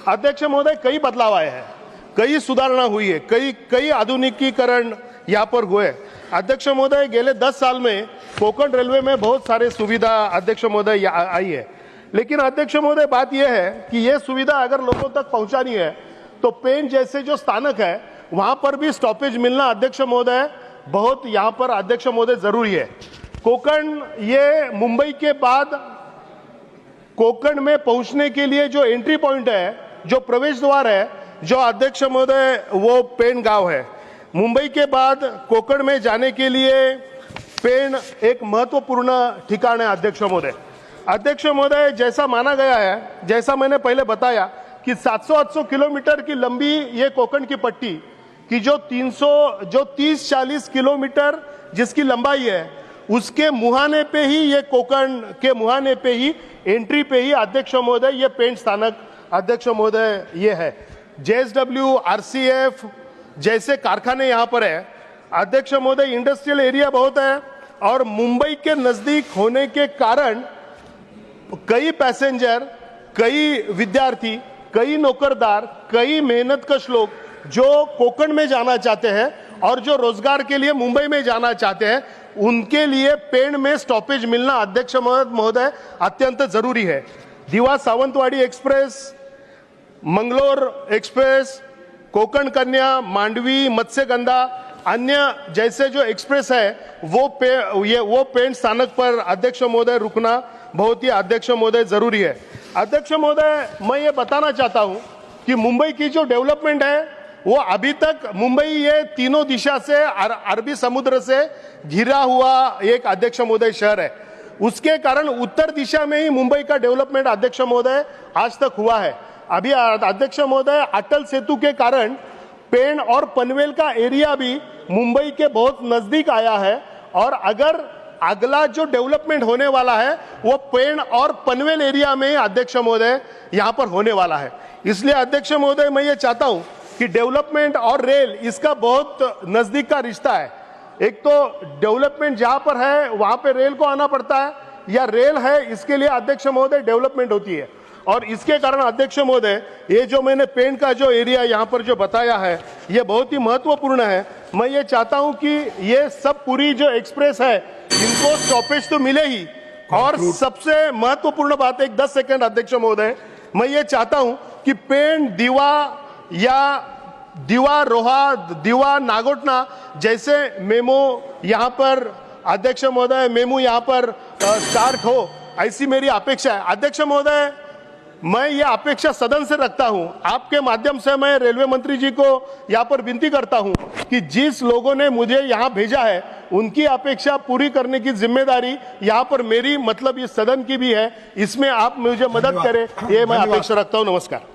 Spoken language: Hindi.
अध्यक्ष महोदय, कई बदलाव आए हैं, कई सुधारणा हुई है, कई आधुनिकीकरण यहाँ पर हुए। अध्यक्ष महोदय, गेले 10 साल में कोंकण रेलवे में बहुत सारे सुविधा अध्यक्ष महोदय आई है, लेकिन अध्यक्ष महोदय बात यह है कि यह सुविधा अगर लोगों तक पहुंचानी है तो पेंच जैसे जो स्थानक है वहां पर भी स्टॉपेज मिलना अध्यक्ष महोदय बहुत यहाँ पर अध्यक्ष महोदय जरूरी है। कोंकण, ये मुंबई के बाद कोंकण में पहुंचने के लिए जो एंट्री पॉइंट है, जो प्रवेश द्वार है, जो अध्यक्ष महोदय वो पेण गांव है। मुंबई के बाद कोंकण में जाने के लिए पेण एक महत्वपूर्ण ठिकान है अध्यक्ष महोदय। अध्यक्ष महोदय, जैसा माना गया है, जैसा मैंने पहले बताया कि 700-800 किलोमीटर की लंबी ये कोंकण की पट्टी की जो 30-40 किलोमीटर जिसकी लंबाई है, उसके मुहाने पे ही ये कोंकण के मुहाने पे ही एंट्री पे ही अध्यक्ष महोदय ये पेंच स्थानक अध्यक्ष महोदय ये है। JSW, RCF जैसे कारखाने यहाँ पर है अध्यक्ष महोदय। इंडस्ट्रियल एरिया बहुत है और मुंबई के नजदीक होने के कारण कई पैसेंजर, कई विद्यार्थी, कई नौकरदार, कई मेहनतकश लोग जो कोंकण में जाना चाहते हैं और जो रोजगार के लिए मुंबई में जाना चाहते हैं, उनके लिए पेण में स्टॉपेज मिलना अध्यक्ष महोदय अत्यंत जरूरी है। दिवा सावंतवाड़ी एक्सप्रेस, मंगलोर एक्सप्रेस, कोंकण कन्या, मांडवी, मत्स्यगंधा, अन्य जैसे जो एक्सप्रेस है वो पेण स्थानक पर अध्यक्ष महोदय रुकना बहुत ही अध्यक्ष महोदय जरूरी है। अध्यक्ष महोदय, मैं ये बताना चाहता हूं कि मुंबई की जो डेवलपमेंट है वो अभी तक मुंबई ये तीनों दिशा से अरबी समुद्र से घिरा हुआ एक अध्यक्ष महोदय शहर है। उसके कारण उत्तर दिशा में ही मुंबई का डेवलपमेंट अध्यक्ष महोदय आज तक हुआ है। अभी अध्यक्ष महोदय अटल सेतु के कारण पेण और पनवेल का एरिया भी मुंबई के बहुत नजदीक आया है और अगर अगला जो डेवलपमेंट होने वाला है वो पेण और पनवेल एरिया में अध्यक्ष महोदय यहाँ पर होने वाला है। इसलिए अध्यक्ष महोदय, मैं ये चाहता हूँ कि डेवलपमेंट और रेल इसका बहुत नजदीक का रिश्ता है। एक तो डेवलपमेंट जहां पर है वहां पे रेल को आना पड़ता है, या रेल है इसके लिए अध्यक्ष महोदय डेवलपमेंट होती है। और इसके कारण अध्यक्ष महोदय, ये जो मैंने पेण का जो एरिया यहाँ पर जो बताया है ये बहुत ही महत्वपूर्ण है। मैं ये चाहता हूँ कि ये सब पूरी जो एक्सप्रेस है इनको स्टॉपेज तो मिले ही, और सबसे महत्वपूर्ण बात, एक 10 सेकंड अध्यक्ष महोदय, मैं ये चाहता हूँ कि पेण, दिवा या दिवा रोहा, दिवा नागोटना जैसे मेमो यहाँ पर अध्यक्ष महोदय मेमू यहाँ पर स्टार्ट हो, ऐसी मेरी अपेक्षा है। अध्यक्ष महोदय, मैं ये अपेक्षा सदन से रखता हूं। आपके माध्यम से मैं रेलवे मंत्री जी को यहाँ पर विनती करता हूं कि जिस लोगों ने मुझे यहाँ भेजा है उनकी अपेक्षा पूरी करने की जिम्मेदारी यहाँ पर मेरी, मतलब इस सदन की भी है। इसमें आप मुझे मदद करें, ये मैं अपेक्षा रखता हूं। नमस्कार।